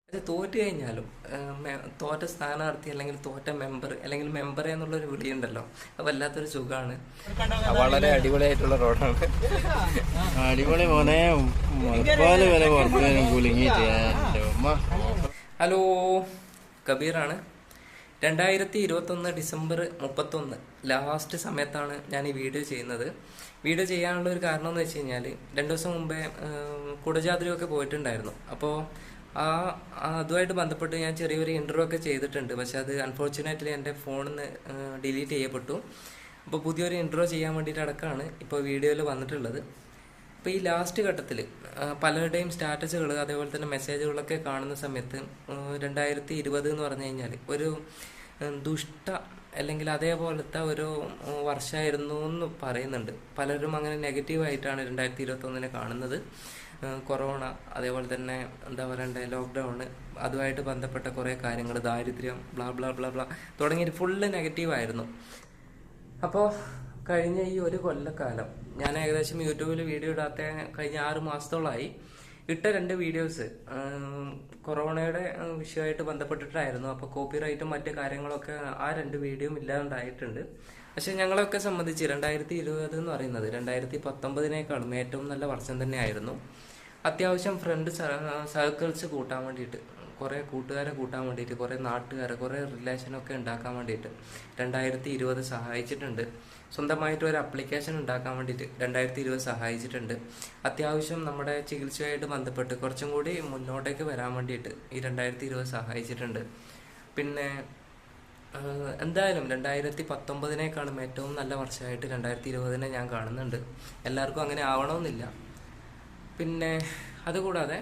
അത് തോറ്റു കഴിഞ്ഞാലും തോറ്റ സ്ഥാനാർത്ഥി അല്ലെങ്കിൽ തോറ്റ മെമ്പർ അല്ലെങ്കിൽ മെമ്പറെ എന്നുള്ളൊരു വിളിയുണ്ടല്ലോ, അത് വല്ലാത്തൊരു സുഖമാണ്. വളരെ അടിപൊളിയായിട്ടുള്ള റോഡാണ്. അടിപൊളി മോനെ, മുളപ്പാല് വരെ പുറത്ത് കുലുങ്ങിയിട്ട്. ഹലോ, കബീറാണ്. 2021 ഡിസംബർ 31 ലാസ്റ്റ് സമയത്താണ് ഞാൻ ഈ വീഡിയോ ചെയ്യുന്നത്. വീഡിയോ ചെയ്യാനുള്ള ഒരു കാരണം എന്ന് വെച്ച് കഴിഞ്ഞാൽ 2 ദിവസം മുമ്പേ കുടജാദ്രിയൊക്കെ പോയിട്ടുണ്ടായിരുന്നു. അപ്പോൾ അതുമായിട്ട് ബന്ധപ്പെട്ട് ഞാൻ ചെറിയൊരു ഇൻ്റർവ്യൂ ഒക്കെ ചെയ്തിട്ടുണ്ട്. പക്ഷെ അത് അൺഫോർച്ചുനേറ്റ്ലി എൻ്റെ ഫോണിൽ നിന്ന് ഡിലീറ്റ് ചെയ്യപ്പെട്ടു. അപ്പോൾ പുതിയൊരു ഇൻ്റർവ്യൂ ചെയ്യാൻ വേണ്ടിയിട്ട് അടക്കമാണ് ഇപ്പോൾ വീഡിയോയിൽ വന്നിട്ടുള്ളത്. അപ്പോൾ ഈ ലാസ്റ്റ് ഘട്ടത്തിൽ പലരുടെയും സ്റ്റാറ്റസുകൾ അതേപോലെ തന്നെ മെസ്സേജുകളൊക്കെ കാണുന്ന സമയത്ത് 2020 എന്ന് പറഞ്ഞു കഴിഞ്ഞാൽ ഒരു ദുഷ്ട അല്ലെങ്കിൽ അതേപോലത്തെ ഒരു വർഷമായിരുന്നു എന്ന് പറയുന്നുണ്ട്. പലരും അങ്ങനെ നെഗറ്റീവായിട്ടാണ് 2021 കാണുന്നത്. കൊറോണ, അതേപോലെ തന്നെ എന്താ പറയണ്ടേ, ലോക്ക്ഡൗണ്, അതുമായിട്ട് ബന്ധപ്പെട്ട കുറേ കാര്യങ്ങൾ, ദാരിദ്ര്യം, ബ്ലാ ബ്ലാ ബ്ലാ ബ്ലാ തുടങ്ങിയിട്ട് ഫുള്ള് നെഗറ്റീവായിരുന്നു. അപ്പോൾ കഴിഞ്ഞ ഈ ഒരു കൊല്ലക്കാലം ഞാൻ ഏകദേശം യൂട്യൂബിൽ വീഡിയോ ഇടാത്ത കഴിഞ്ഞ 6 മാസത്തോളമായി. ഇട്ട 2 വീഡിയോസ് കൊറോണയുടെ വിഷയമായിട്ട് ബന്ധപ്പെട്ടിട്ടായിരുന്നു. അപ്പോൾ കോപ്പിറൈറ്റും മറ്റു കാര്യങ്ങളൊക്കെ ആ 2 വീഡിയോയും ഇല്ലാണ്ടായിട്ടുണ്ട്. പക്ഷെ ഞങ്ങളൊക്കെ സംബന്ധിച്ച് 2020 എന്ന് പറയുന്നത് 2019 ഏറ്റവും നല്ല വർഷം തന്നെയായിരുന്നു. അത്യാവശ്യം ഫ്രണ്ട് സർക്കിൾസ് കൂട്ടാൻ വേണ്ടിയിട്ട്, കുറേ കൂട്ടുകാരെ കൂട്ടാൻ വേണ്ടിയിട്ട്, കുറേ നാട്ടുകാരെ, കുറേ റിലേഷനൊക്കെ ഉണ്ടാക്കാൻ വേണ്ടിയിട്ട് 2020 സഹായിച്ചിട്ടുണ്ട്. സ്വന്തമായിട്ട് ഒരു അപ്ലിക്കേഷൻ ഉണ്ടാക്കാൻ വേണ്ടിയിട്ട് 2020 സഹായിച്ചിട്ടുണ്ട്. അത്യാവശ്യം നമ്മുടെ ചികിത്സയായിട്ട് ബന്ധപ്പെട്ട് കുറച്ചും കൂടി മുന്നോട്ടേക്ക് വരാൻ വേണ്ടിയിട്ട് ഈ 2020 സഹായിച്ചിട്ടുണ്ട്. പിന്നെ എന്തായാലും 2019 ഏറ്റവും നല്ല വർഷമായിട്ട് 2020 ഞാൻ കാണുന്നുണ്ട്. എല്ലാവർക്കും അങ്ങനെ ആവണമെന്നില്ല. പിന്നെ അതുകൂടാതെ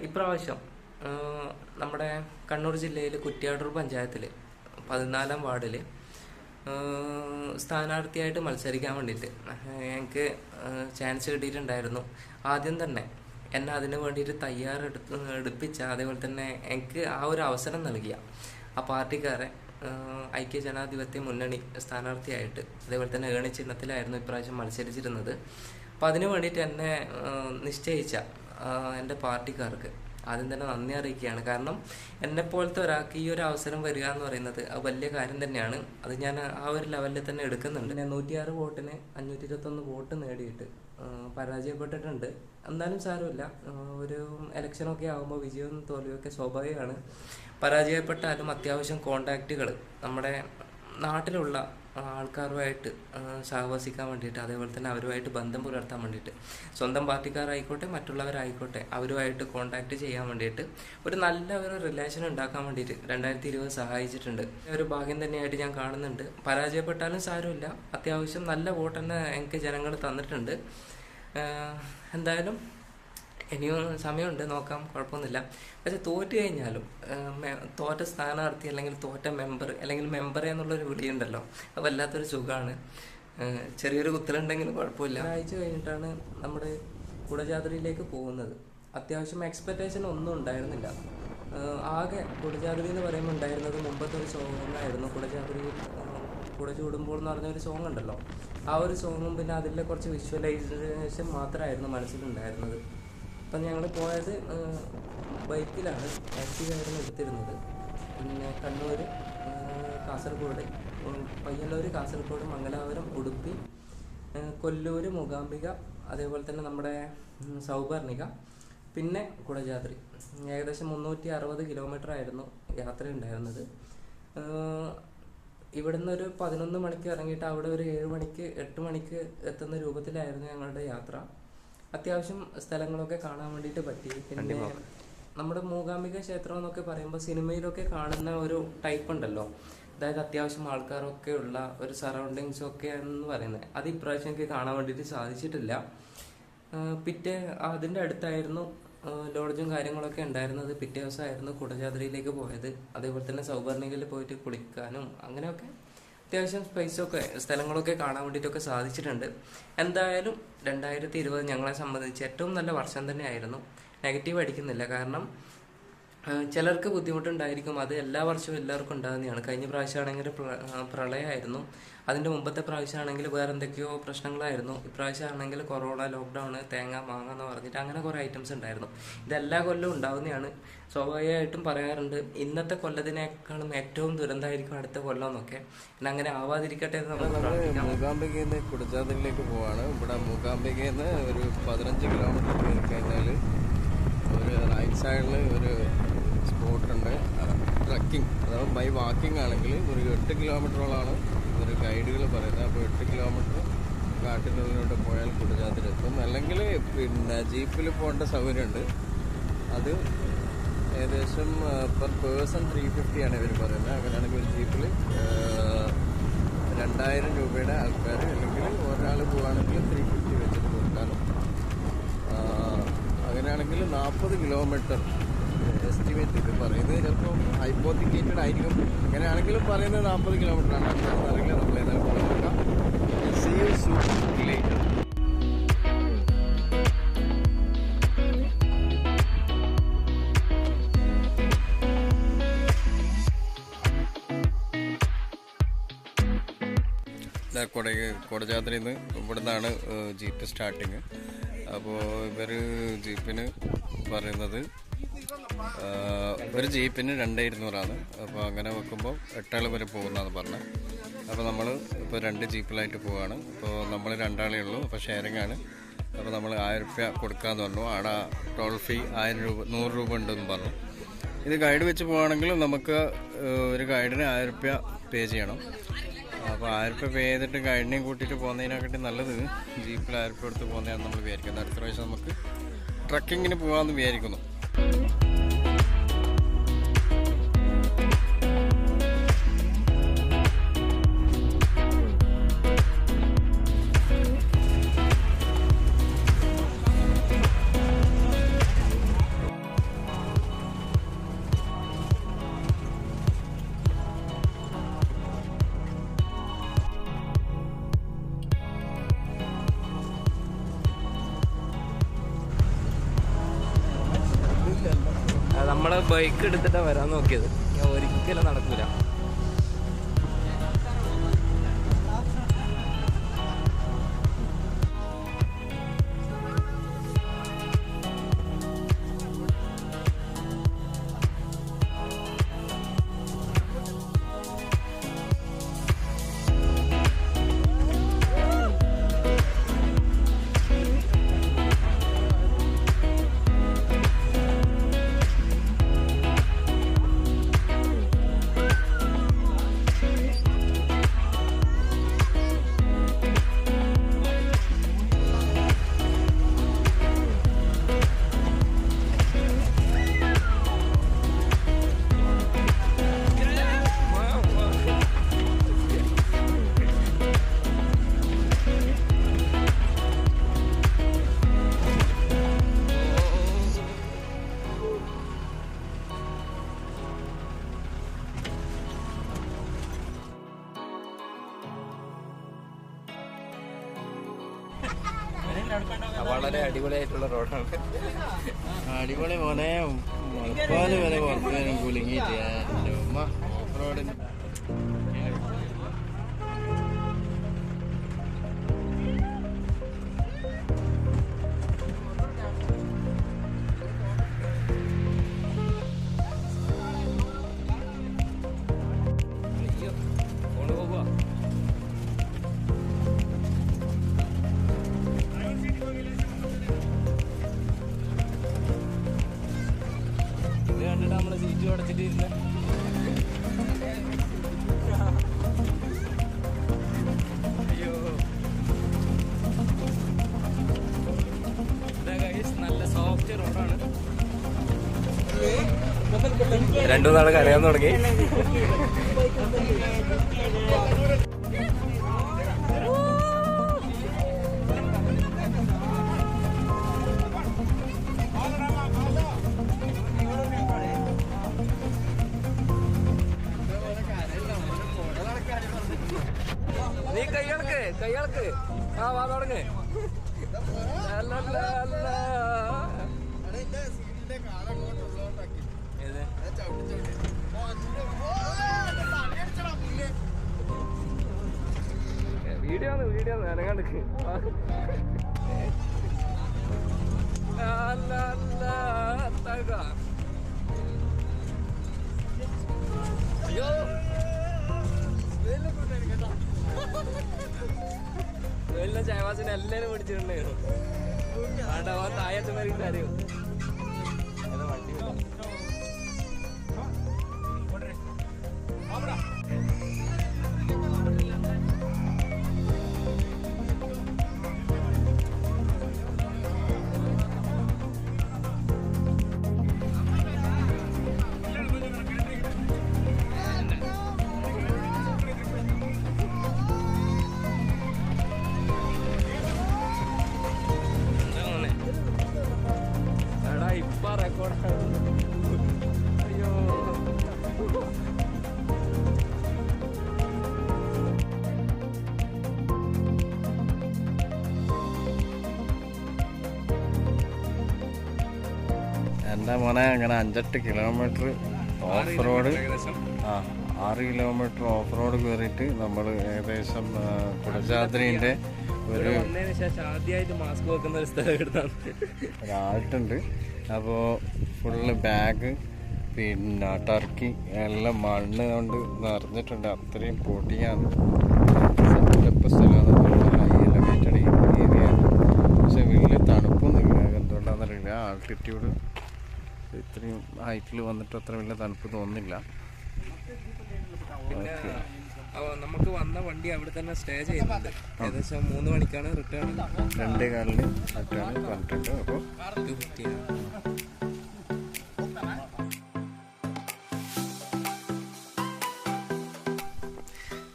ഇപ്രാവശ്യം നമ്മുടെ കണ്ണൂർ ജില്ലയിൽ കുറ്റ്യാടൂർ പഞ്ചായത്തിൽ 14-ാം വാർഡിൽ സ്ഥാനാർത്ഥിയായിട്ട് മത്സരിക്കാൻ വേണ്ടിയിട്ട് എനിക്ക് ചാൻസ് കിട്ടിയിട്ടുണ്ടായിരുന്നു. ആദ്യം തന്നെ എന്നെ അതിന് വേണ്ടിയിട്ട് തയ്യാറെടുപ്പിച്ച, അതേപോലെ തന്നെ എനിക്ക് ആ ഒരു അവസരം നൽകിയ ആ പാർട്ടിക്കാരെ ഐക്യ ജനാധിപത്യ മുന്നണി സ്ഥാനാർത്ഥിയായിട്ട്, അതേപോലെ തന്നെ ഏണി ചിഹ്നത്തിലായിരുന്നു ഇപ്രാവശ്യം മത്സരിച്ചിരുന്നത്. അപ്പം അതിനു വേണ്ടിയിട്ട് എന്നെ നിശ്ചയിച്ച എൻ്റെ പാർട്ടിക്കാർക്ക് ആദ്യം തന്നെ നന്ദി അറിയിക്കുകയാണ്. കാരണം എന്നെപ്പോലത്തെ ഒരാൾക്ക് ഈ ഒരു അവസരം വരിക എന്ന് പറയുന്നത് അത് വലിയ കാര്യം തന്നെയാണ്. അത് ഞാൻ ആ ഒരു ലെവലിൽ തന്നെ എടുക്കുന്നുണ്ട്. 106 വോട്ടിന് 521 വോട്ട് നേടിയിട്ട് പരാജയപ്പെട്ടിട്ടുണ്ട്. എന്നാലും സാരമില്ല, ഒരു ഇലക്ഷനൊക്കെ ആകുമ്പോൾ വിജയവും തോൽവിയൊക്കെ സ്വാഭാവികമാണ്. പരാജയപ്പെട്ടാലും അത്യാവശ്യം കോണ്ടാക്റ്റുകൾ നമ്മുടെ നാട്ടിലുള്ള ആൾക്കാരുമായിട്ട് സഹവസിക്കാൻ വേണ്ടിയിട്ട്, അതേപോലെ തന്നെ അവരുമായിട്ട് ബന്ധം പുലർത്താൻ വേണ്ടിയിട്ട്, സ്വന്തം പാർട്ടിക്കാരായിക്കോട്ടെ മറ്റുള്ളവരായിക്കോട്ടെ അവരുമായിട്ട് കോണ്ടാക്ട് ചെയ്യാൻ വേണ്ടിയിട്ട്, ഒരു നല്ല ഒരു റിലേഷൻ ഉണ്ടാക്കാൻ വേണ്ടിയിട്ട് 2020 സഹായിച്ചിട്ടുണ്ട്. ഒരു ഭാഗ്യം തന്നെയായിട്ട് ഞാൻ കാണുന്നുണ്ട്. പരാജയപ്പെട്ടാലും സാരമില്ല, അത്യാവശ്യം നല്ല വോട്ട് തന്നെ എനിക്ക് ജനങ്ങൾ തന്നിട്ടുണ്ട്. എന്തായാലും ഇനിയും സമയമുണ്ട്, നോക്കാം, കുഴപ്പമൊന്നുമില്ല. പക്ഷെ തോറ്റു കഴിഞ്ഞാലും തോറ്റ സ്ഥാനാർത്ഥി അല്ലെങ്കിൽ തോറ്റ മെമ്പർ അല്ലെങ്കിൽ മെമ്പറെ എന്നുള്ളൊരു വിളിയുണ്ടല്ലോ, അത് വല്ലാത്തൊരു സുഖമാണ്. ചെറിയൊരു കുത്തലുണ്ടെങ്കിലും കുഴപ്പമില്ല. ആഴ്ച കഴിഞ്ഞിട്ടാണ് നമ്മുടെ കുടജാദ്രിയിലേക്ക് പോകുന്നത്. അത്യാവശ്യം എക്സ്പെക്റ്റേഷൻ ഒന്നും ഉണ്ടായിരുന്നില്ല. ആകെ കുടജാദ്രി എന്ന് പറയുമ്പോൾ ഉണ്ടായിരുന്നത് മുമ്പത്തെ ഒരു സോങ്ങായിരുന്നു. കുടജാദ്രിയിൽ കുട ചൂടുമ്പോൾ എന്ന് പറഞ്ഞൊരു സോങ് ഉണ്ടല്ലോ, ആ ഒരു സോങ്ങും പിന്നെ അതിലെ കുറച്ച് വിഷ്വലൈസേഷൻ മാത്രമായിരുന്നു മനസ്സിലുണ്ടായിരുന്നത്. അപ്പം ഞങ്ങൾ പോയത് ബൈക്കിലാണ്, ആക്റ്റീവായിരുന്നു എടുത്തിരുന്നത്. പിന്നെ കണ്ണൂർ, കാസർഗോഡ്, പയ്യന്നൂർ, കാസർഗോഡ്, മംഗലാപുരം, ഉടുപ്പി, കൊല്ലൂർ, മൂകാംബിക, അതേപോലെ തന്നെ നമ്മുടെ സൗപർണിക, പിന്നെ കുടജാദ്രി. ഏകദേശം 360 കിലോമീറ്റർ ആയിരുന്നു യാത്ര ഉണ്ടായിരുന്നത്. ഇവിടുന്ന് ഒരു 11 മണിക്ക് ഇറങ്ങിയിട്ട് അവിടെ ഒരു 7 മണിക്ക് 8 മണിക്ക് എത്തുന്ന രൂപത്തിലായിരുന്നു ഞങ്ങളുടെ യാത്ര. അത്യാവശ്യം സ്ഥലങ്ങളൊക്കെ കാണാൻ വേണ്ടിയിട്ട് പറ്റി. പിന്നെ നമ്മുടെ മൂകാംബിക ക്ഷേത്രം എന്നൊക്കെ പറയുമ്പോൾ സിനിമയിലൊക്കെ കാണുന്ന ഒരു ടൈപ്പ് ഉണ്ടല്ലോ, അതായത് അത്യാവശ്യം ആൾക്കാരൊക്കെ ഉള്ള ഒരു സറൗണ്ടിങ്സ് ഒക്കെ എന്ന് പറയുന്നത്, അത് ഇപ്രാവശ്യം എനിക്ക് കാണാൻ വേണ്ടിയിട്ട് സാധിച്ചിട്ടില്ല. അതിൻ്റെ അടുത്തായിരുന്നു ലോഡ്ജും കാര്യങ്ങളൊക്കെ ഉണ്ടായിരുന്നത്. പിറ്റേ ദിവസമായിരുന്നു കുടജാദ്രിയിലേക്ക് പോയത്. അതേപോലെ തന്നെ സൗപർണികയിൽ പോയിട്ട് കുളിക്കാനും അങ്ങനെയൊക്കെ അത്യാവശ്യം സ്പേസൊക്കെ സ്ഥലങ്ങളൊക്കെ കാണാൻ വേണ്ടിയിട്ടൊക്കെ സാധിച്ചിട്ടുണ്ട്. എന്തായാലും 2020 ഞങ്ങളെ സംബന്ധിച്ച് ഏറ്റവും നല്ല വർഷം തന്നെയായിരുന്നു. നെഗറ്റീവ് അടിക്കുന്നില്ല, കാരണം ചിലർക്ക് ബുദ്ധിമുട്ടുണ്ടായിരിക്കും. അത് എല്ലാ വർഷവും എല്ലാവർക്കും ഉണ്ടാകുന്നതാണ്. കഴിഞ്ഞ പ്രാവശ്യമാണെങ്കിൽ പ്രളയമായിരുന്നു. അതിൻ്റെ മുമ്പത്തെ പ്രാവശ്യമാണെങ്കിൽ വേറെ എന്തൊക്കെയോ പ്രശ്നങ്ങളായിരുന്നു. ഇപ്രാവശ്യമാണെങ്കിൽ കൊറോണ, ലോക്ക്ഡൗൺ, തേങ്ങ, മാങ്ങ എന്ന് പറഞ്ഞിട്ട് അങ്ങനെ കുറേ ഐറ്റംസ് ഉണ്ടായിരുന്നു. ഇതെല്ലാ കൊല്ലവും ഉണ്ടാകുന്നതാണ്. സ്വാഭാവികമായിട്ടും പറയാറുണ്ട് ഇന്നത്തെ കൊല്ലത്തിനേക്കാളും ഏറ്റവും ദുരന്തമായിരിക്കും അടുത്ത കൊല്ലം എന്നൊക്കെ. പിന്നെ അങ്ങനെ ആവാതിരിക്കട്ടെ എന്ന് നമുക്ക് പ്രാർത്ഥിക്കാം. മൂകാംബികയിൽ നിന്ന് കുടജാദ്രിയിലേക്ക് പോവാണ്. ഇവിടെ മൂകാംബികയിൽ നിന്ന് ഒരു 15 കിലോമീറ്റർ കയറി കഴിഞ്ഞാൽ ഒരു റൈറ്റ് സൈഡിൽ ഒരു സ്പോട്ടുണ്ട്. ട്രക്കിംഗ് അഥവാ ബൈ വാക്കിംഗ് ആണെങ്കിൽ ഒരു 8 കിലോമീറ്ററോളാണ് ഒരു ഗൈഡുകൾ പറയുന്നത്. അപ്പോൾ 8 കിലോമീറ്റർ കാട്ടിനുള്ളിലോട്ട് പോയാൽ കുടജാദ്രി എത്തും. അല്ലെങ്കിൽ പിന്നെ ജീപ്പിൽ പോകേണ്ട സൗകര്യമുണ്ട്. അത് ഏകദേശം പെർ പേഴ്സൺ 350 ആണ് ഇവർ പറയുന്നത്. അങ്ങനെയാണെങ്കിൽ ഒരു ജീപ്പിൽ 2000 രൂപയുടെ ആൾക്കാർ, അല്ലെങ്കിൽ ഒരാൾ പോവുകയാണെങ്കിൽ 350 വെച്ചിട്ട് കൊടുക്കാനും. അങ്ങനെയാണെങ്കിൽ 40 കിലോമീറ്റർ എസ്റ്റിമേറ്റ് ഇത് പറയുന്നത്. ചിലപ്പോൾ ഹൈപ്പോത്തിക്കേറ്റഡ് ആയിരിക്കും. അങ്ങനെയാണെങ്കിലും പറയുന്നത് 40 കിലോമീറ്റർ ആണ്. അറിയില്ല, നമ്മൾ ഏതായാലും പോയി നോക്കാം. See you soon later. കുടജാദ്രിയിൽ നിന്ന് ഇവിടെ നിന്നാണ് ജീപ്പ് സ്റ്റാർട്ടിങ്. അപ്പോൾ ഇവർ ജീപ്പിന് പറയുന്നത് ഒരു ജീപ്പിന് 2200 അപ്പോൾ അങ്ങനെ വെക്കുമ്പോൾ 8 ആൾ വരെ പോകുന്നതാണ് പറഞ്ഞത്. അപ്പോൾ നമ്മൾ ഇപ്പോൾ 2 ജീപ്പിലായിട്ട് പോവുകയാണ്. അപ്പോൾ നമ്മൾ 2 ആളേ ഉള്ളൂ. അപ്പോൾ ഷെയറിംഗ് ആണ്. അപ്പോൾ നമ്മൾ 1000 രൂപ കൊടുക്കാമെന്ന് പറഞ്ഞു. അവിടെ ടോൾ ഫീ 1000 രൂപ 100 രൂപ ഉണ്ടെന്ന് പറഞ്ഞു. ഇത് ഗൈഡ് വെച്ച് പോവുകയാണെങ്കിൽ നമുക്ക് ഒരു ഗൈഡിന് 1000 രൂപ പേ ചെയ്യണം. അപ്പോൾ 1000 രൂപ പേ ചെയ്തിട്ട് ഗൈഡിനെയും കൂട്ടിയിട്ട് പോകുന്നതിനെക്കാട്ടി നല്ലത് ജീപ്പിൽ 1000 രൂപ എടുത്ത് പോകുന്നതാണ് നമ്മൾ വിചാരിക്കുന്നത്. അടുത്ത പ്രാവശ്യം നമുക്ക് ട്രക്കിങ്ങിന് പോകാമെന്ന് വിചാരിക്കുന്നു. നമ്മൾ ബൈക്ക് എടുത്തിട്ടാണ് വരാൻ നോക്കിയത്. ഒരിക്കലും നടക്കൂല. വളരെ അടിപൊളിയായിട്ടുള്ള റോഡാണ്. അടിപൊളി മോനെ, മുളപ്പാല് വരെ പുറത്തേനും കുലുങ്ങിയിട്ട് എൻ്റെ ഉമ്മ ഓഫ് റോഡിന്. നമ്മളെ സീറ്റ് അടച്ചിട്ട് അയ്യോ, നല്ല സോഫ്റ്റ് റോഡാണ്. 2 നാൾ കരയാൻ തുടങ്ങി. നീ കൈയാൾക്ക് ആ വാ തുടങ്ങ്. ഇത് വീഡിയോ അനങ്ങാണ്ട് അയ്യോ വെള്ളം ചായവാസിനെ എല്ലാരും പിടിച്ചിട്ടുണ്ടായിരുന്നു ആണ്ടാ താഴത്ത് വരെ അറിയും വണ്ടി ഇപ്പൊ റെക്കോർഡ് അയ്യോ എൻ്റെ മോനെ അങ്ങനെ 5-8 kilometre off road 6 kilometre off road കയറിയിട്ട് നമ്മൾ ഏകദേശം കുടജാദ്രീൻ്റെ ഒരു ശേഷം ആദ്യമായിട്ട് മാസ്ക് വെക്കുന്ന ഒരു സ്ഥലം എടുത്താണ് ഒരാൾട്ടുണ്ട്. അപ്പോൾ ഫുള്ള് ബാഗ് പിന്നെ ടർക്കി എല്ലാം മണ്ണ് കൊണ്ട് നിറഞ്ഞിട്ടുണ്ട്. അത്രയും പൊടിയാണ്. സെറ്റപ്പ് സ്ഥലമാണ്. ഹൈ എലവേറ്റഡ് ഏരിയയാണ്. പക്ഷെ വലിയ തണുപ്പൊന്നുമില്ല. എന്തുകൊണ്ടാണെന്നറിയില്ല. ആൾട്ടിറ്റ്യൂഡ് ഇത്രയും ഹൈറ്റിൽ വന്നിട്ട് അത്ര വലിയ തണുപ്പ് തോന്നുന്നില്ല. പിന്നെ നമുക്ക് വന്ന വണ്ടി അവിടെ തന്നെ സ്റ്റേ ചെയ്യുന്നുണ്ട്. ഏകദേശം 3 മണിക്കാണ് റിട്ടേൺ. 2:15 റിട്ടേൺ പറഞ്ഞിട്ടുണ്ട്. അപ്പോൾ 2:15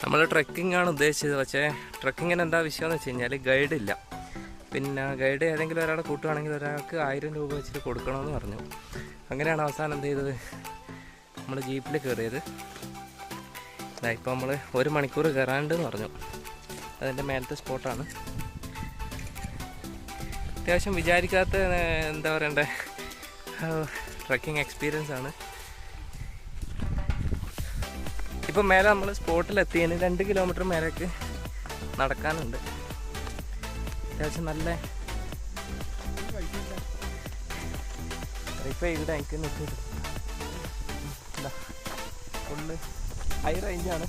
നമ്മൾ ട്രെക്കിംഗ് ആണ് ഉദ്ദേശിച്ചത്. പക്ഷേ ട്രെക്കിങ്ങിന് എന്താ വിഷയം എന്ന് വെച്ച് കഴിഞ്ഞാൽ ഗൈഡില്ല. പിന്നെ ഗൈഡ് ഏതെങ്കിലും ഒരാളെ കൂട്ടുകയാണെങ്കിൽ ഒരാൾക്ക് 1000 രൂപ വെച്ചിട്ട് കൊടുക്കണമെന്ന് പറഞ്ഞു. അങ്ങനെയാണ് അവസാനം എന്ത് ചെയ്തത്, നമ്മൾ ജീപ്പിൽ കയറിയത്. ഇപ്പോൾ നമ്മൾ 1 മണിക്കൂർ കയറാണ്ടെന്ന് പറഞ്ഞു. അതിൻ്റെ മേലത്തെ സ്പോട്ടാണ്. അത്യാവശ്യം വിചാരിക്കാത്ത എന്താ പറയണ്ടേ ട്രക്കിംഗ് എക്സ്പീരിയൻസ് ആണ്. ഇപ്പം മേലെ നമ്മൾ സ്പോട്ടിലെത്തിയതിന് 2 കിലോമീറ്റർ മേലേക്ക് നടക്കാനുണ്ട്. അത്യാവശ്യം നല്ല ഇപ്പോൾ ഇവിടെ എനിക്ക് നിൽക്കുന്നത് ഫുള്ള് ഹൈ റേഞ്ചാണ്.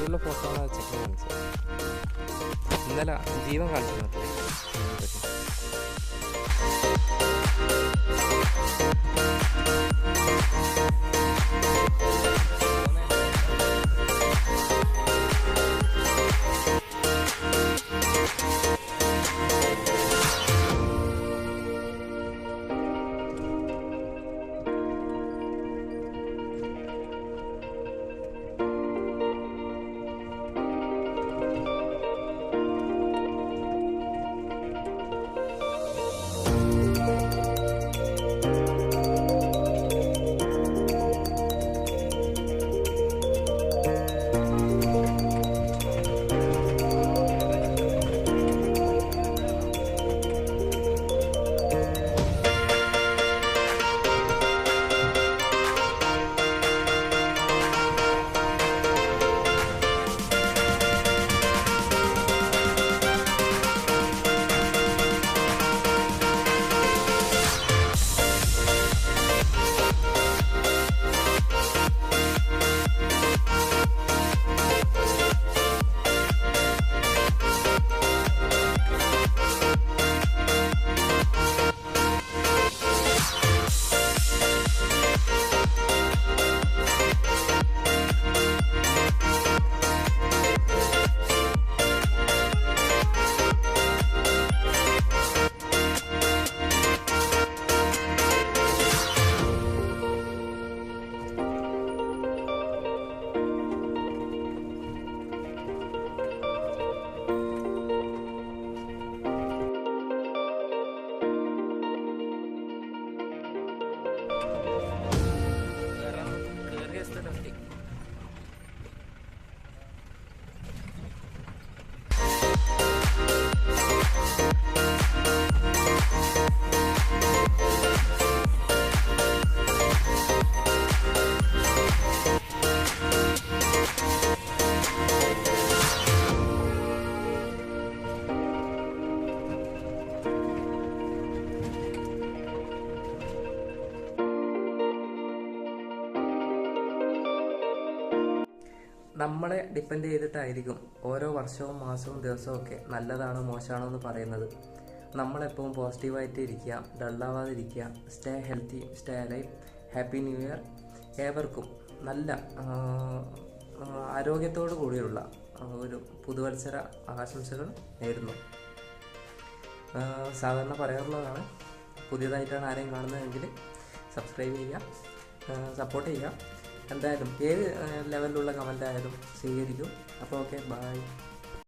ജീവനുള്ള ഫോട്ടോ ആണ് വെച്ചിട്ട് കാണിച്ചത്. ഇന്നലെ ജീവൻ കാണിച്ചു തന്നിട്ടില്ലേ? നമ്മളെ ഡിപ്പെൻഡ് ചെയ്തിട്ടായിരിക്കും ഓരോ വർഷവും മാസവും ദിവസവും ഒക്കെ നല്ലതാണോ മോശമാണോ എന്ന് പറയുന്നത്. നമ്മളെപ്പോഴും പോസിറ്റീവായിട്ട് ഇരിക്കുക, ഡള്ളാവാതിരിക്കുക. Stay healthy, stay alive. Happy new year. ഏവർക്കും നല്ല ആരോഗ്യത്തോടു കൂടിയുള്ള ഒരു പുതുവത്സര ആശംസകൾ നേരുന്നു. സാധാരണ പറയാറുള്ളതാണ്, പുതിയതായിട്ടാണ് ആരെയും കാണുന്നതെങ്കിൽ സബ്സ്ക്രൈബ് ചെയ്യുക, സപ്പോർട്ട് ചെയ്യുക. എന്തായാലും ഏത് ലെവലിലുള്ള കമൻ്റ് ആയാലും സ്വീകരിക്കും. അപ്പോൾ ഓക്കെ, ബൈ.